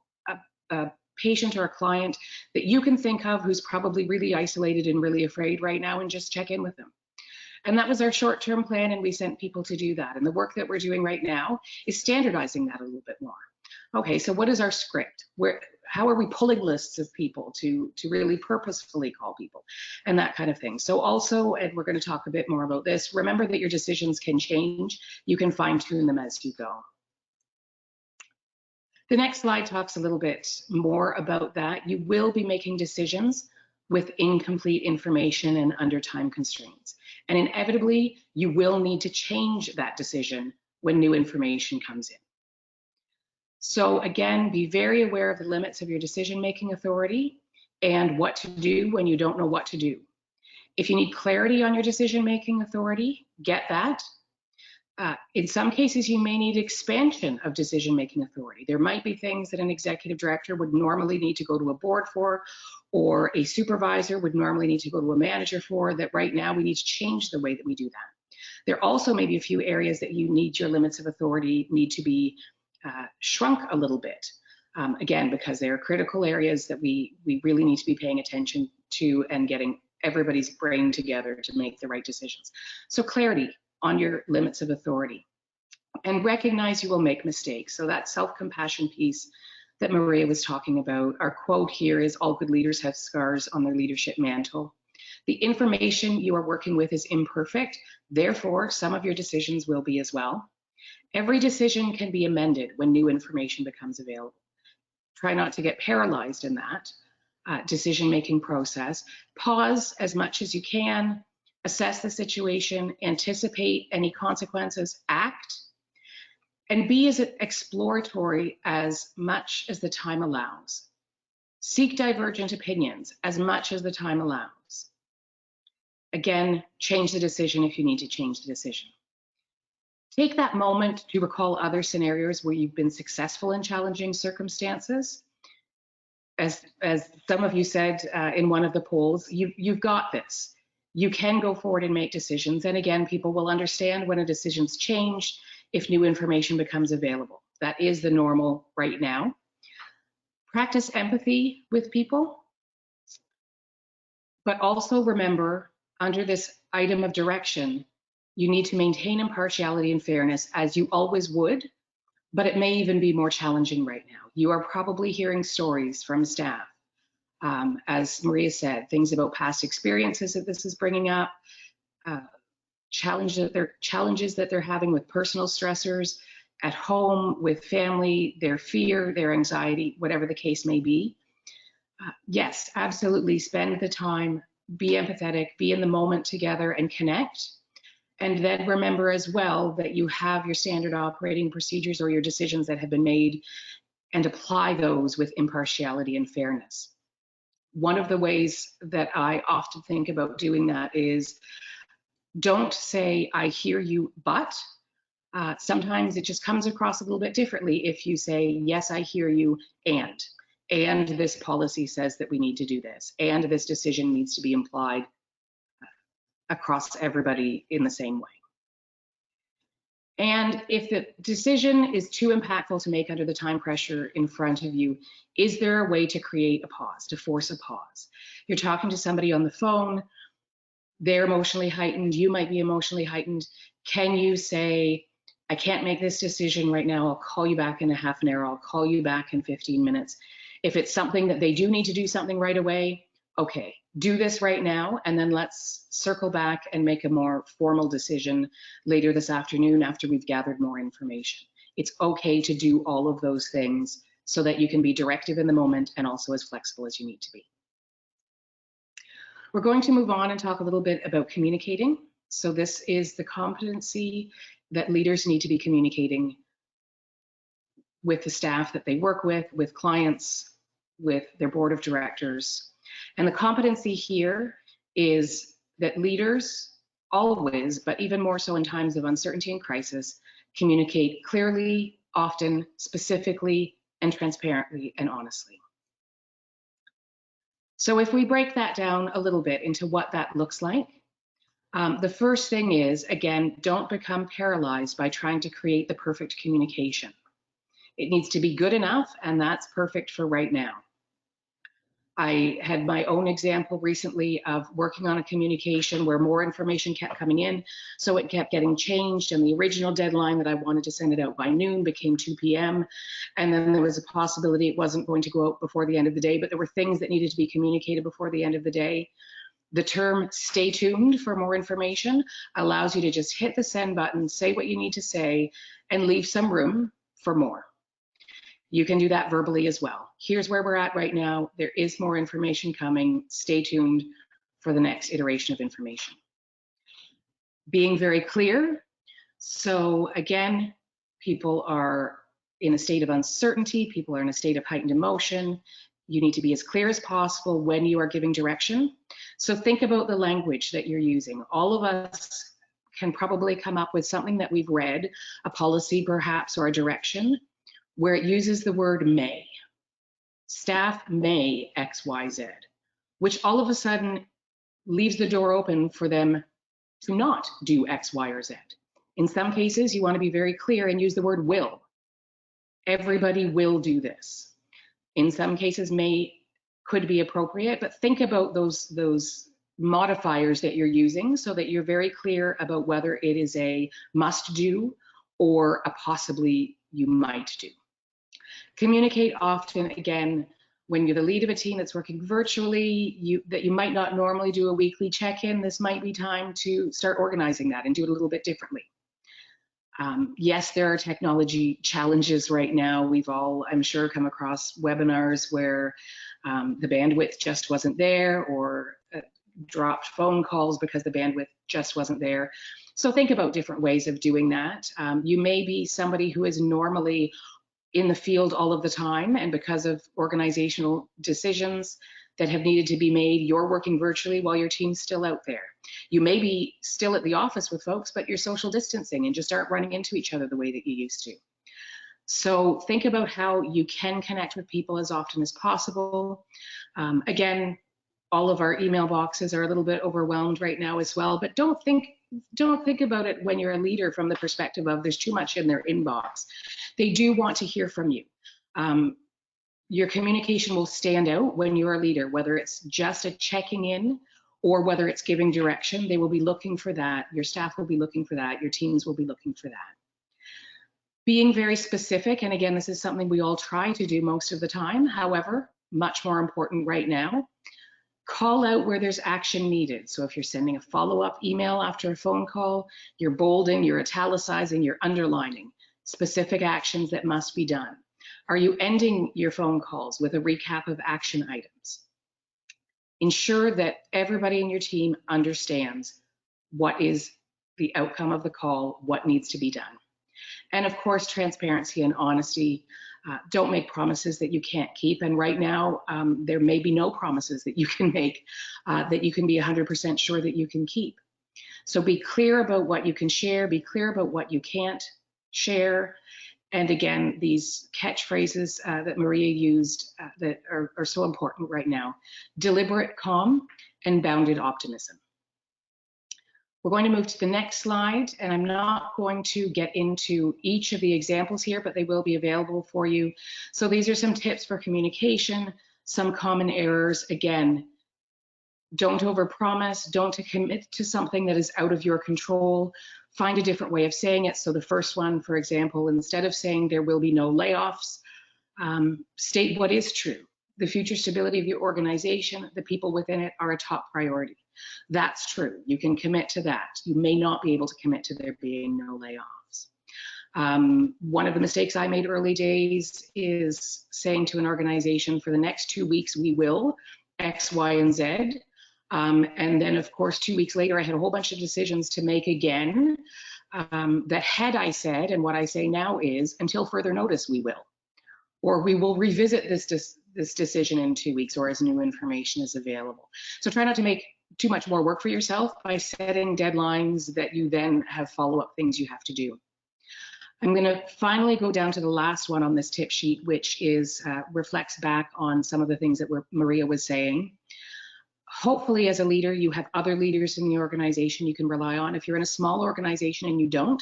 a patient or a client that you can think of who's probably really isolated and really afraid right now, and just check in with them. And that was our short-term plan, and we sent people to do that. And the work that we're doing right now is standardizing that a little bit more. Okay, so what is our script? How are we pulling lists of people to really purposefully call people and that kind of thing? So also, and we're going to talk a bit more about this, remember that your decisions can change. You can fine-tune them as you go. The next slide talks a little bit more about that. You will be making decisions with incomplete information and under time constraints. And inevitably, you will need to change that decision when new information comes in. So again, be very aware of the limits of your decision-making authority and what to do when you don't know what to do. If you need clarity on your decision-making authority, get that. In some cases, you may need expansion of decision-making authority. There might be things that an executive director would normally need to go to a board for, or a supervisor would normally need to go to a manager for, that right now we need to change the way that we do that. There also may be a few areas that you need your limits of authority need to be shrunk a little bit. Again, because they are critical areas that we really need to be paying attention to and getting everybody's brain together to make the right decisions. So clarity on your limits of authority. and recognize you will make mistakes. So that self-compassion piece that Maria was talking about, our quote here is, all good leaders have scars on their leadership mantle. The information you are working with is imperfect, therefore some of your decisions will be as well. Every decision can be amended when new information becomes available. Try not to get paralyzed in that decision-making process. Pause as much as you can, assess the situation, anticipate any consequences, act, and be as exploratory as much as the time allows. Seek divergent opinions as much as the time allows. Again, change the decision if you need to change the decision. Take that moment to recall other scenarios where you've been successful in challenging circumstances. As some of you said in one of the polls, you've got this. You can go forward and make decisions. And again, people will understand when a decision's changed if new information becomes available. That is the normal right now. Practice empathy with people, but also remember, under this item of direction, you need to maintain impartiality and fairness as you always would, but it may even be more challenging right now. You are probably hearing stories from staff, as Maria said, things about past experiences that this is bringing up, challenges that they're having with personal stressors at home, with family, their fear, their anxiety, whatever the case may be. Yes, absolutely, spend the time, be empathetic, be in the moment together and connect. And then remember as well that you have your standard operating procedures or your decisions that have been made, and apply those with impartiality and fairness. One of the ways that I often think about doing that is, don't say, I hear you, but sometimes it just comes across a little bit differently if you say, yes, I hear you, and this policy says that we need to do this, and this decision needs to be implied across everybody in the same way. And if the decision is too impactful to make under the time pressure in front of you, is there a way to create a pause, to force a pause? You're talking to somebody on the phone, they're emotionally heightened, you might be emotionally heightened. Can you say, I can't make this decision right now, I'll call you back in a half an hour, I'll call you back in 15 minutes. If it's something that they do need to do something right away, okay, do this right now, and then let's circle back and make a more formal decision later this afternoon after we've gathered more information. It's okay to do all of those things so that you can be directive in the moment and also as flexible as you need to be. We're going to move on and talk a little bit about communicating. So this is the competency that leaders need to be communicating with the staff that they work with clients, with their board of directors. And the competency here is that leaders always, but even more so in times of uncertainty and crisis, communicate clearly, often, specifically, and transparently and honestly. So if we break that down a little bit into what that looks like, the first thing is, again, don't become paralyzed by trying to create the perfect communication. It needs to be good enough, and that's perfect for right now. I had my own example recently of working on a communication where more information kept coming in, so it kept getting changed, and the original deadline that I wanted to send it out by noon became 2 p.m. And then there was a possibility it wasn't going to go out before the end of the day, but there were things that needed to be communicated before the end of the day. The term stay tuned for more information allows you to just hit the send button, say what you need to say, and leave some room for more. You can do that verbally as well. Here's where we're at right now. There is more information coming. Stay tuned for the next iteration of information. Being very clear. So again, people are in a state of uncertainty. People are in a state of heightened emotion. You need to be as clear as possible when you are giving direction. So think about the language that you're using. All of us can probably come up with something that we've read, a policy perhaps, or a direction, where it uses the word may. Staff may X, Y, Z, which all of a sudden leaves the door open for them to not do X, Y, or Z. In some cases, you want to be very clear and use the word will. Everybody will do this. In some cases, may could be appropriate, but think about those modifiers that you're using so that you're very clear about whether it is a must do or a possibly you might do. Communicate often. Again, when you're the lead of a team that's working virtually, that you might not normally do a weekly check-in, this might be time to start organizing that and do it a little bit differently. Yes, there are technology challenges right now. We've all, I'm sure, come across webinars where the bandwidth just wasn't there, or dropped phone calls because the bandwidth just wasn't there. So think about different ways of doing that. You may be somebody who is normally in the field all of the time, and because of organizational decisions that have needed to be made, you're working virtually while your team's still out there. You may be still at the office with folks, but you're social distancing and just aren't running into each other the way that you used to. So think about how you can connect with people as often as possible. Again, all of our email boxes are a little bit overwhelmed right now as well, but don't think about it when you're a leader from the perspective of there's too much in their inbox. They do want to hear from you. Your communication will stand out when you're a leader, whether it's just a checking in or whether it's giving direction. They will be looking for that. Your staff will be looking for that. Your teams will be looking for that. Being very specific, and again, this is something we all try to do most of the time. However, much more important right now, call out where there's action needed. So if you're sending a follow-up email after a phone call, you're bolding, you're italicizing, you're underlining specific actions that must be done. Are you ending your phone calls with a recap of action items? Ensure that everybody in your team understands what is the outcome of the call, what needs to be done. And of course, transparency and honesty. Don't make promises that you can't keep. And right now, there may be no promises that you can make that you can be 100% sure that you can keep. So be clear about what you can share, be clear about what you can't share. And again, these catchphrases that Maria used that are so important right now: deliberate calm and bounded optimism. We're going to move to the next slide, and I'm not going to get into each of the examples here, but they will be available for you. So these are some tips for communication, some common errors. Again, don't overpromise, don't commit to something that is out of your control. Find a different way of saying it. So the first one, for example, instead of saying there will be no layoffs, state what is true. The future stability of your organization, the people within it, are a top priority. That's true. You can commit to that. You may not be able to commit to there being no layoffs. One of the mistakes I made early days is saying to an organization, for the next 2 weeks, we will X, Y, and Z. And then, of course, 2 weeks later, I had a whole bunch of decisions to make again that had I said, and what I say now is, until further notice, we will. Or we will revisit this decision in 2 weeks, or as new information is available. So try not to make too much more work for yourself by setting deadlines that you then have follow-up things you have to do. I'm going to finally go down to the last one on this tip sheet, which is reflects back on some of the things that Maria was saying. Hopefully, as a leader, you have other leaders in the organization you can rely on. If you're in a small organization and you don't,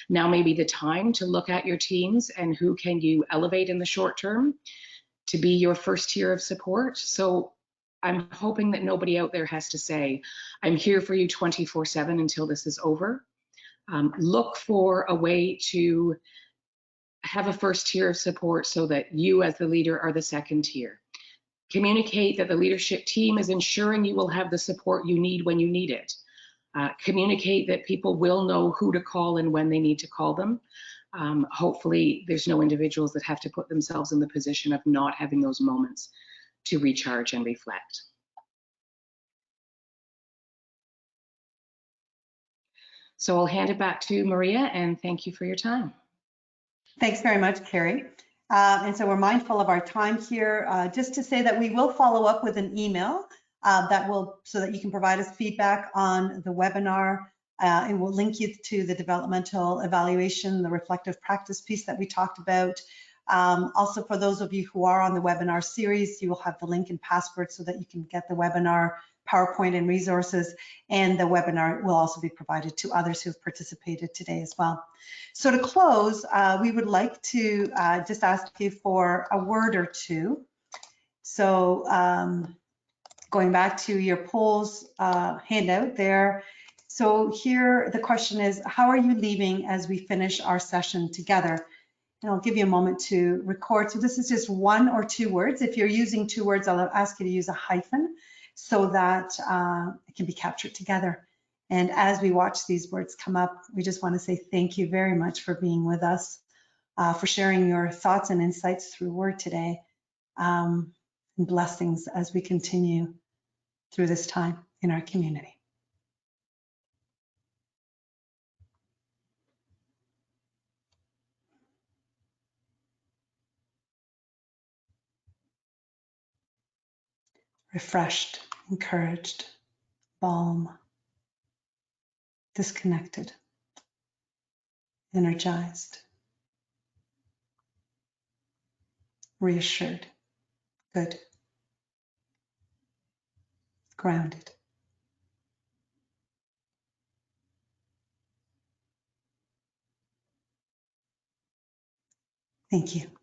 now may be the time to look at your teams and who can you elevate in the short term to be your first tier of support. So I'm hoping that nobody out there has to say, I'm here for you 24/7 until this is over. Look for a way to have a first tier of support so that you as the leader are the second tier. Communicate that the leadership team is ensuring you will have the support you need when you need it. Communicate that people will know who to call and when they need to call them. Hopefully there's no individuals that have to put themselves in the position of not having those moments to recharge and reflect. So I'll hand it back to Maria, and thank you for your time. Thanks very much, Carrie. And so we're mindful of our time here. Just to say that we will follow up with an email so that you can provide us feedback on the webinar. It will link you to the developmental evaluation, the reflective practice piece that we talked about. Also, for those of you who are on the webinar series, you will have the link and password so that you can get the webinar PowerPoint and resources, and the webinar will also be provided to others who have participated today as well. So to close, we would like to just ask you for a word or two. So going back to your polls handout there, So here the question is, how are you leaving as we finish our session together? And I'll give you a moment to record. So this is just 1 or 2 words. If you're using 2 words, I'll ask you to use a hyphen so that it can be captured together. And as we watch these words come up, we just want to say thank you very much for being with us, for sharing your thoughts and insights through word today, and blessings as we continue through this time in our community. Refreshed, encouraged, balm, disconnected, energized, reassured, good, grounded. Thank you.